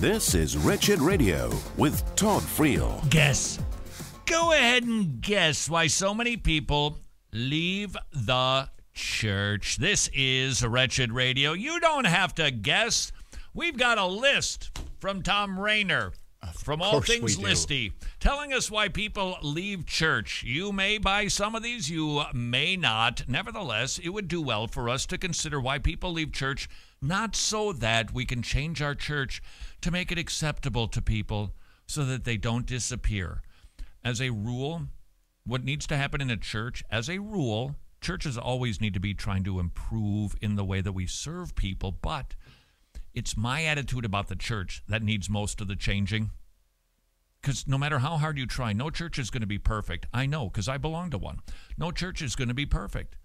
This is Wretched Radio with Todd Friel. Guess. Go ahead and guess why so many people leave the church. This is Wretched Radio. You don't have to guess. We've got a list from Tom Rayner from All Things Listy telling us why people leave church. You may buy some of these, you may not. Nevertheless, it would do well for us to consider why people leave church, not so that we can change our church to make it acceptable to people so that they don't disappear. As a rule, what needs to happen in a church, as a rule, churches always need to be trying to improve in the way that we serve people, but it's my attitude about the church that needs most of the changing. Because no matter how hard you try, no church is going to be perfect. I know, because I belong to one. No church is going to be perfect.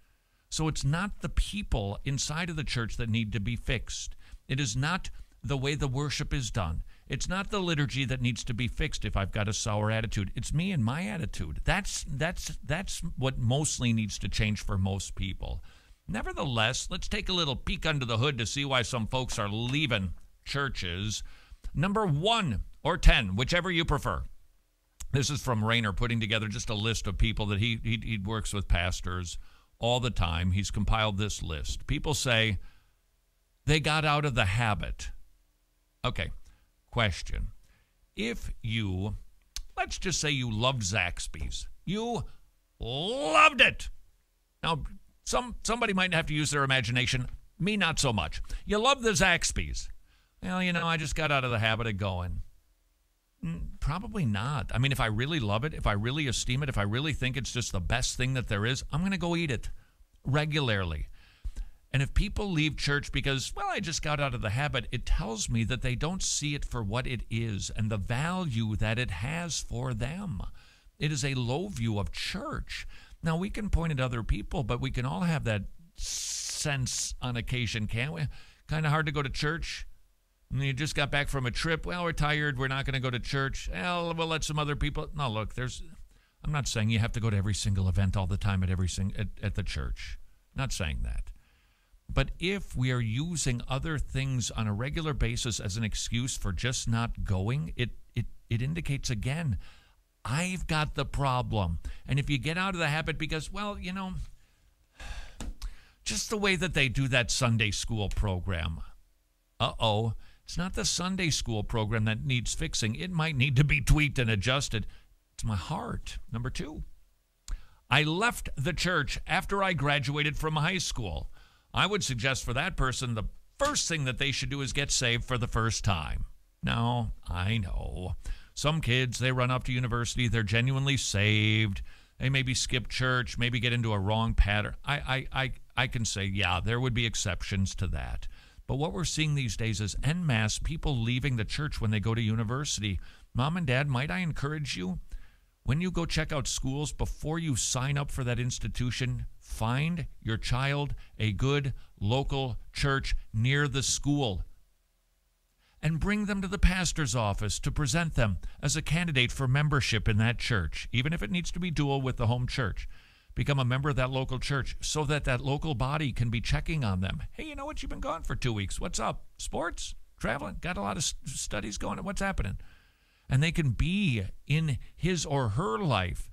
So it's not the people inside of the church that need to be fixed. It is not the way the worship is done. It's not the liturgy that needs to be fixed if I've got a sour attitude. It's me and my attitude. That's what mostly needs to change for most people. Nevertheless, let's take a little peek under the hood to see why some folks are leaving churches. Number 1 or 10, whichever you prefer. This is from Rayner, putting together just a list of people that he works with pastors all the time. He's compiled this list. People say they got out of the habit. Okay, question. If you, let's just say you loved Zaxby's. You loved it. Now, somebody might have to use their imagination. Me, not so much. You love the Zaxby's. Well, I just got out of the habit of going. Probably not. I mean, if I really love it, if I really esteem it, if I really think it's just the best thing that there is, I'm going to go eat it regularly. And if people leave church because, well, I just got out of the habit, it tells me that they don't see it for what it is and the value that it has for them. It is a low view of church. Now, we can point at other people, but we can all have that sense on occasion, can't we? Kind of hard to go to church. You just got back from a trip. Well, we're tired. We're not going to go to church. Well, we'll let some other people. No, look, I'm not saying you have to go to every single event all the time at the church. Not saying that. But if we are using other things on a regular basis as an excuse for just not going, it indicates, again, I've got the problem. And if you get out of the habit because, well, just the way that they do that Sunday school program. It's not the Sunday school program that needs fixing. It might need to be tweaked and adjusted. It's my heart. Number 2, I left the church after I graduated from high school. I would suggest for that person, the first thing that they should do is get saved for the first time. Now, I know. Some kids, they run up to university, they're genuinely saved. They maybe skip church, maybe get into a wrong pattern. I can say, yeah, there would be exceptions to that. But what we're seeing these days is en masse people leaving the church when they go to university. Mom and Dad, might I encourage you, when you go check out schools, before you sign up for that institution, find your child a good local church near the school and bring them to the pastor's office to present them as a candidate for membership in that church, even if it needs to be dual with the home church. Become a member of that local church so that that local body can be checking on them. Hey, you know what? You've been gone for 2 weeks. What's up? Sports? Traveling? Got a lot of studies going on? What's happening? And they can be in his or her life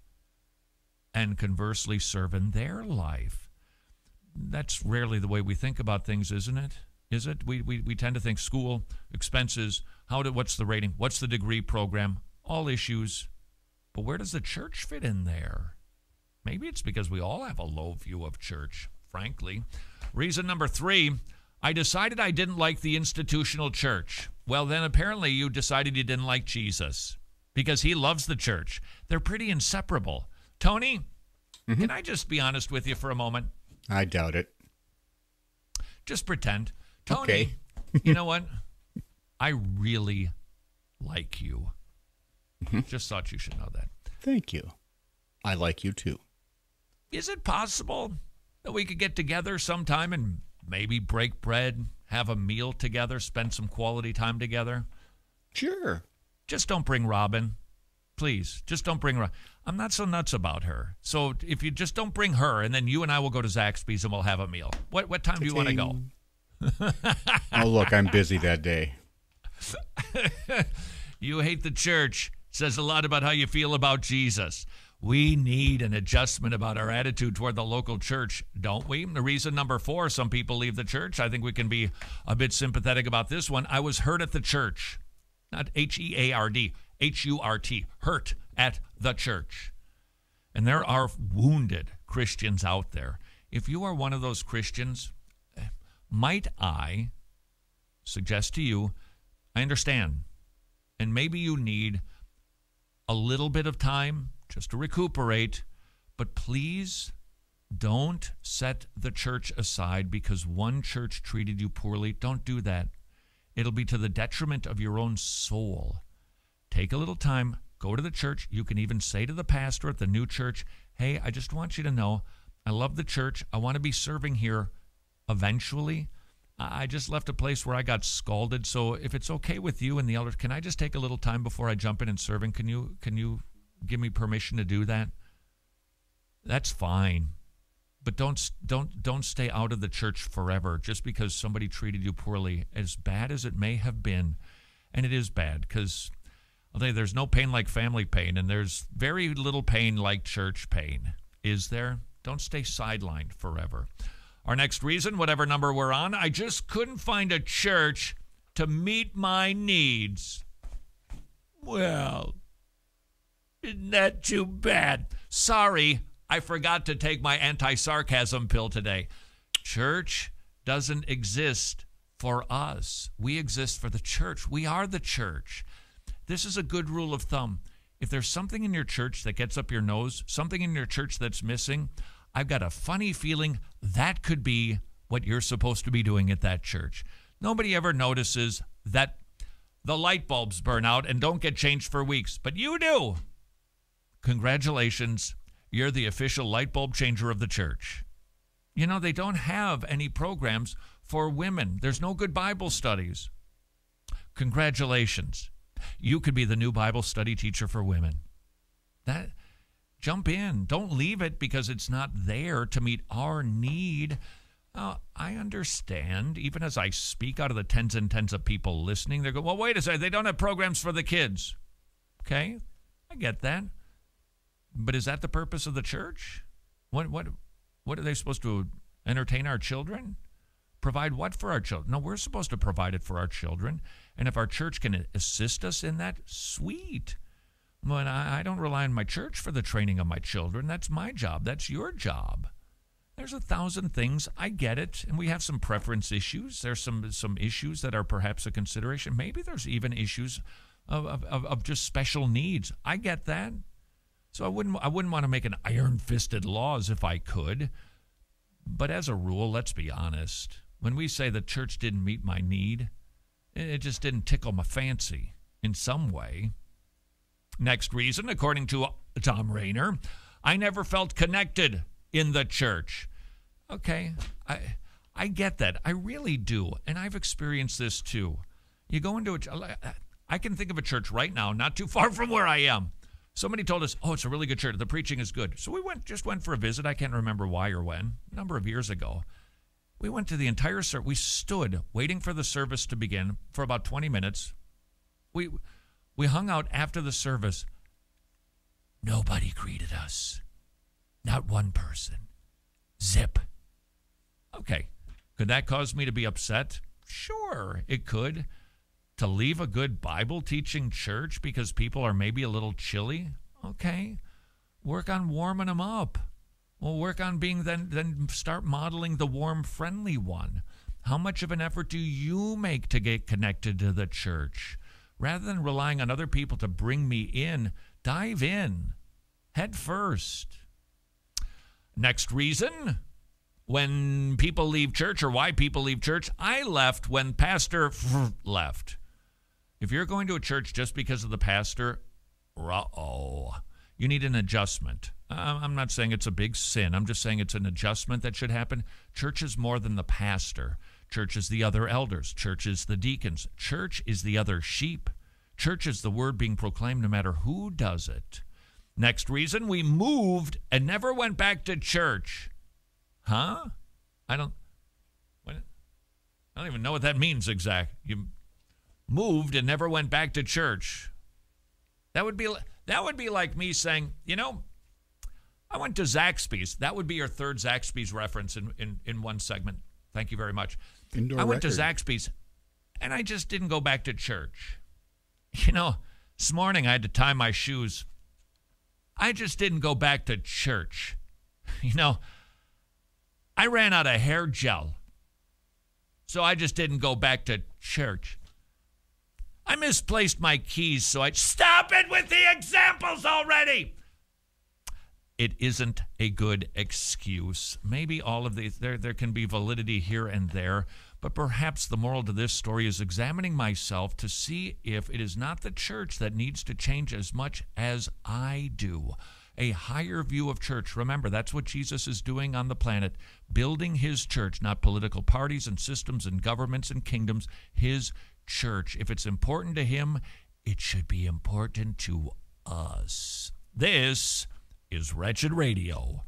and conversely serve in their life. That's rarely the way we think about things, isn't it? Is it? We tend to think school, expenses, what's the rating, what's the degree program, all issues. But where does the church fit in there? Maybe it's because we all have a low view of church, frankly. Reason number 3, I decided I didn't like the institutional church. Well, then apparently you decided you didn't like Jesus because he loves the church. They're pretty inseparable. Tony, Can I just be honest with you for a moment? I doubt it. Just pretend. Tony, okay. You know what? I really like you. Just thought you should know that. Thank you. I like you too. Is it possible that we could get together sometime and maybe break bread, have a meal together, spend some quality time together? Sure. Just don't bring Robin. Please, just don't bring her. I'm not so nuts about her. So if you just don't bring her, and then you and I will go to Zaxby's and we'll have a meal. What time do you want to go? Oh, look, I'm busy that day. You hate the church. Says a lot about how you feel about Jesus. We need an adjustment about our attitude toward the local church, don't we? The reason number 4, some people leave the church. I think we can be a bit sympathetic about this one. I was hurt at the church. Not H-E-A-R-D, H-U-R-T, hurt at the church. And there are wounded Christians out there. If you are one of those Christians, might I suggest to you, I understand, and maybe you need a little bit of time just to recuperate, but please don't set the church aside because one church treated you poorly. Don't do that. It'll be to the detriment of your own soul. Take a little time, go to the church. You can even say to the pastor at the new church, hey, I just want you to know I love the church. I want to be serving here eventually. I just left a place where I got scalded, so if it's okay with you and the elders, can I just take a little time before I jump in and serve? And can you give me permission to do that? That's fine. But don't stay out of the church forever just because somebody treated you poorly, as bad as it may have been. And it is bad because I'll tell you, there's no pain like family pain, and there's very little pain like church pain. Is there? Don't stay sidelined forever. Our next reason, whatever number we're on, I just couldn't find a church to meet my needs. Well, isn't that too bad? Sorry, I forgot to take my anti-sarcasm pill today. Church doesn't exist for us. We exist for the church. We are the church. This is a good rule of thumb. If there's something in your church that gets up your nose, something in your church that's missing, I've got a funny feeling that could be what you're supposed to be doing at that church. Nobody ever notices that the light bulbs burn out and don't get changed for weeks, but you do. Congratulations, you're the official light bulb changer of the church. You know, they don't have any programs for women. There's no good Bible studies. Congratulations. You could be the new Bible study teacher for women. Jump in. Don't leave it because it's not there to meet our need. I understand, even as I speak out of the tens and tens of people listening, they go, well, wait a second, they don't have programs for the kids. Okay, I get that. But is that the purpose of the church? What are they supposed to entertain our children? Provide what for our children? No, we're supposed to provide it for our children. And if our church can assist us in that, sweet. But I don't rely on my church for the training of my children. That's my job. That's your job. There's 1,000 things. I get it. And we have some preference issues. There's some issues that are perhaps a consideration. Maybe there's even issues of just special needs. I get that. So I wouldn't want to make an iron-fisted laws if I could. But as a rule, let's be honest. When we say the church didn't meet my need, it just didn't tickle my fancy in some way. Next reason, according to Tom Rayner, I never felt connected in the church. Okay, I get that. I really do. And I've experienced this too. You go into I can think of a church right now, not too far from where I am. Somebody told us, oh, it's a really good church. The preaching is good. So we just went for a visit. I can't remember why or when, a number of years ago. We went to the entire service. We stood waiting for the service to begin for about 20 minutes. We hung out after the service. Nobody greeted us. Not one person. Zip. Okay. Could that cause me to be upset? Sure, it could. To leave a good Bible teaching church because people are maybe a little chilly? Okay. Work on warming them up. Well, work on being then start modeling the warm, friendly one. How much of an effort do you make to get connected to the church? Rather than relying on other people to bring me in, dive in. Head first. Next reason, when people leave church or why people leave church, I left when Pastor left. If you're going to a church just because of the pastor, you need an adjustment. I'm not saying it's a big sin. I'm just saying it's an adjustment that should happen. Church is more than the pastor. Church is the other elders. Church is the deacons. Church is the other sheep. Church is the word being proclaimed no matter who does it. Next reason, we moved and never went back to church. Huh? I don't even know what that means exactly. moved and never went back to church. That would be like me saying, I went to Zaxby's. That would be your third Zaxby's reference in one segment. Thank you very much. Indoor I went to record. Zaxby's, and I just didn't go back to church. This morning I had to tie my shoes. I just didn't go back to church. I ran out of hair gel, so I just didn't go back to church. I misplaced my keys, so I... Stop it with the examples already! It isn't a good excuse. Maybe all of these, there can be validity here and there, but perhaps the moral to this story is examining myself to see if it is not the church that needs to change as much as I do. A higher view of church. Remember, that's what Jesus is doing on the planet, building his church, not political parties and systems and governments and kingdoms, his church. If it's important to him, it should be important to us. This is Wretched Radio.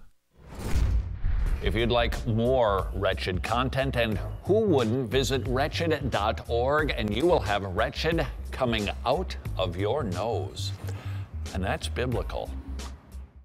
If you'd like more Wretched content, and who wouldn't, visit wretched.org and you will have Wretched coming out of your nose. And that's biblical.